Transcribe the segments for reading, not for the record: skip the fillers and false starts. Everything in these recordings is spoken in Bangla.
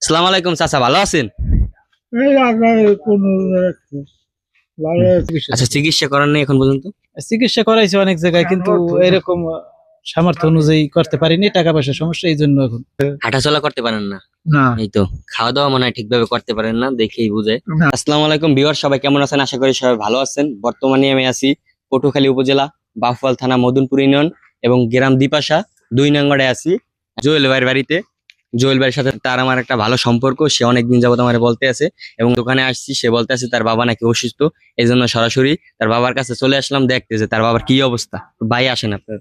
সালাম আলাইকুম চাচা, ভালো আছেন? এই আপনার কোনো একটা ভালো আচ্ছা, চিকিৎসা করার নেই এখন পর্যন্ত? চিকিৎসা করাইছি অনেক জায়গায়, কিন্তু এরকম সামর্থ্য অনুযায়ী করতে পারিনি, টাকা পয়সার সমস্যা, এই জন্য এখন হাঁটাচলা করতে পারেন না? না এই তো, খাওয়া দাওয়া মনে হয় ঠিকভাবে করতে পারেন না, দেখেই বুঝে। না আসসালামু আলাইকুম ভিউয়ার, সবাই কেমন আছেন? আশা করি সবাই ভালো আছেন। বর্তমানে আমি আছি পটুয়াখালী উপজেলা বাফুয়াল থানা মদনপুর ইউনিয়ন এবং গ্রাম দ্বিপাশা 2 নং ওয়ার্ডে আছি জুয়েল ভাইয়ের বাড়িতে। জুয়েল ভাইয়ের সাথে তার আমার একটা ভালো সম্পর্ক, সে অনেকদিন যাবত আমার বলতে আছে এবং দোকানে আসছি, সে বলতে আছে তার বাবা নাকি অসুস্থ। এই জন্য সরাসরি তার বাবার কাছে চলে আসলাম দেখতে যে তার বাবার কি অবস্থা। ভাই আসেন আপনার।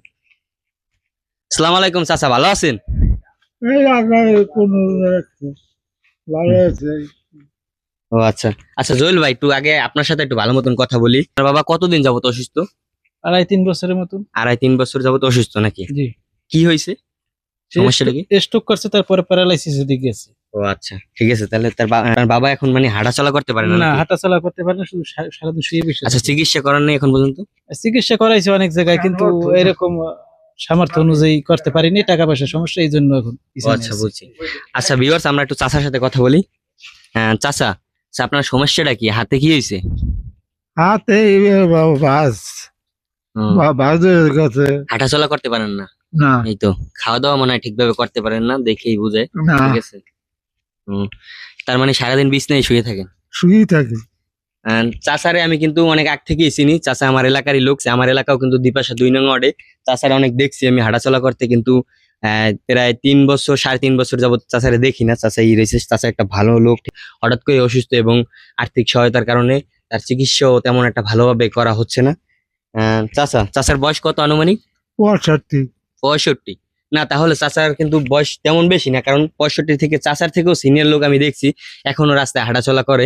আসসালামু আলাইকুম চাচা, ভালো আছেন? এই আপনার কোনো একটা ভালো আছে। ও আচ্ছা। আচ্ছা জুয়েল ভাই, একটু আগে আপনার সাথে একটু ভালো মতন কথা বলি। আপনার বাবা কতদিন যাবত অসুস্থ? 2.5-3 বছরের মতন। 2.5-3 বছর যাবত অসুস্থ নাকি? জি। কি হয়েছে, সমস্যাটা কি? স্ট্রোক করছে, তারপরে প্যারালাইসিস দিকে গেছে। ও আচ্ছা, ঠিক আছে। তাহলে তার বাবা এখন মানে হাঁটাচলা করতে পারে না না, নাকি? হাঁটা চলা করতে পারে না, শুধু সারাদিন শুয়ে বসে আচ্ছা, থাকে। চিকিৎসা করার নেই এখন পর্যন্ত? চিকিৎসা করাইছি অনেক জায়গায়, কিন্তু এরকম সামর্থ্য অনুযায়ী করতে পারিনি, টাকা পয়সার সমস্যা, এই জন্য এখন ও পিছনে আচ্ছা, আছি। বুঝছি। আচ্ছা ভিউয়ার্স, আমরা একটু চাচার সাথে কথা বলি। হ্যাঁ চাচা, আচ্ছা, আপনার সমস্যাটা কি? হাতে কি হয়েছে? হাতে বাস হুম, বাস হয়ে গেছে। হাঁটাচলা করতে পারেন না? না এই তো, খাওয়া দাওয়া মনে হয় ঠিকভাবে করতে পারেন না, দেখেই বুঝে। না ঠিক আছে। হুম, তার মানে সারাদিন বিছনায় শুয়ে থাকেন? শুয়েই থাকে। চাচারে আমি কিন্তু অনেক আগ থেকেই চিনি, চাচা আমার এলাকারই লোক, আমার এলাকাও কিন্তু দ্বিপাশা 2 নং ওয়ার্ডে। চাচারে অনেক দেখছি আমি হাঁটাচলা করতে, কিন্তু প্রায় 3 বছর 3.5 বছর যাবত চাচারে দেখি না। চাচা ই রয়েছে, চাচা একটা ভালো লোক, হঠাৎ করে অসুস্থ এবং আর্থিক সহায়তার কারণে তার চিকিৎসাও তেমন একটা ভালোভাবে করা হচ্ছে না। চাচার বয়স কত আনুমানিক? 65 65? না, তাহলে চাচার কিন্তু বয়স তেমন বেশি না, কারণ 65 থেকে চাচার থেকেও সিনিয়র লোক আমি দেখছি এখনো রাস্তায় হাঁটাচলা করে।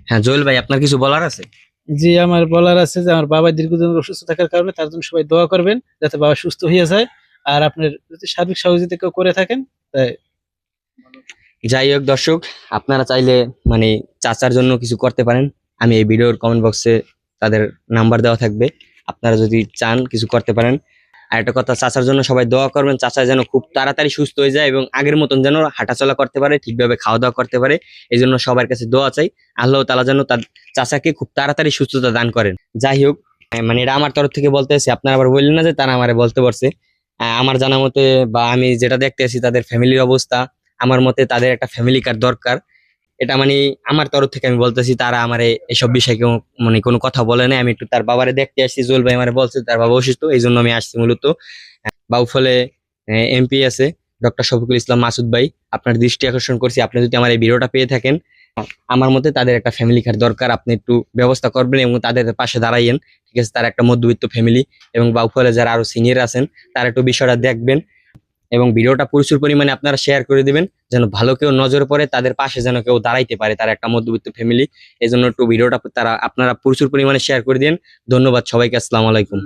হ্যাঁ জুয়েল ভাই, আপনার কিছু বলার আছে? জি, আমার বলার আছে যে আমার বাবা দীর্ঘদিন অসুস্থ থাকার কারণে তার জন্য সবাই দোয়া করবেন, যাতে বাবা সুস্থ হয়ে যায়। আর আপনার যদি সার্বিক সহযোগিতা কেউ করে থাকেন, তাই যাই হোক দর্শক, আপনারা চাইলে মানে চাচার জন্য কিছু করতে পারেন। আমি এই ভিডিওর কমেন্ট বক্সে তাদের নাম্বার দেওয়া থাকবে, আপনারা যদি চান কিছু করতে পারেন। আর একটা কথা, চাচার জন্য সবাই দোয়া করবেন, চাচা যেন খুব তাড়াতাড়ি সুস্থ হয়ে যায় এবং আগের মতন যেন হাঁটাচলা করতে পারে, ঠিকভাবে খাওয়া দাওয়া করতে পারে। এই জন্য সবার কাছে দোয়া চাই, আল্লাহ তাআলা যেন তার চাচাকে খুব তাড়াতাড়ি সুস্থতা দান করেন। যাই হোক, মানে এটা আমার তরফ থেকে বলতে আছি, আপনারা আবার বললেন না যে তারা আমারে বলতে পারছে। আমার জানা মতে বা আমি যেটা দেখতে আছি তাদের ফ্যামিলির অবস্থা, আমার মতে তাদের একটা ফ্যামিলি কার্ড দরকার। এটা মানে আমার তরফ থেকে আমি বলতেছি, তারা আমারে এসব বিষয়ে কেউ মানে কোনো কথা বলে নাই। আমি একটু তার বাবারে দেখতে আসছি, জুয়েল ভাই আমারে বলছে তার বাবা অসুস্থ, এই জন্য আমি আসছি মূলত। বাউফলে এমপি আছে ডক্টর শফিকুল ইসলাম মাসুদ ভাই, আপনার দৃষ্টি আকর্ষণ করছি, আপনি যদি আমার এই ভিডিওটা পেয়ে থাকেন, আমার মতে তাদের একটা ফ্যামিলি কার্ড দরকার, আপনি একটু ব্যবস্থা করবেন এবং তাদের পাশে দাঁড়াইয়েন। ঠিক আছে, তারা একটা মধ্যবিত্ত ফ্যামিলি এবং বাউফলে যারা আরো সিনিয়র আছেন তারা একটু বিষয়টা দেখবেন এবং ভিডিওটা প্রচুর পরিমাণে আপনারা শেয়ার করে দিবেন, যেন ভালো কেউ নজর পড়ে, তাদের পাশে যেন কেউ দাঁড়াইতে পারে, তারা একটা মধ্যবিত্ত ফ্যামিলি। এই জন্য একটু ভিডিওটা আপনারা প্রচুর পরিমাণে শেয়ার করে দিন। ধন্যবাদ সবাইকে, আসসালামু আলাইকুম।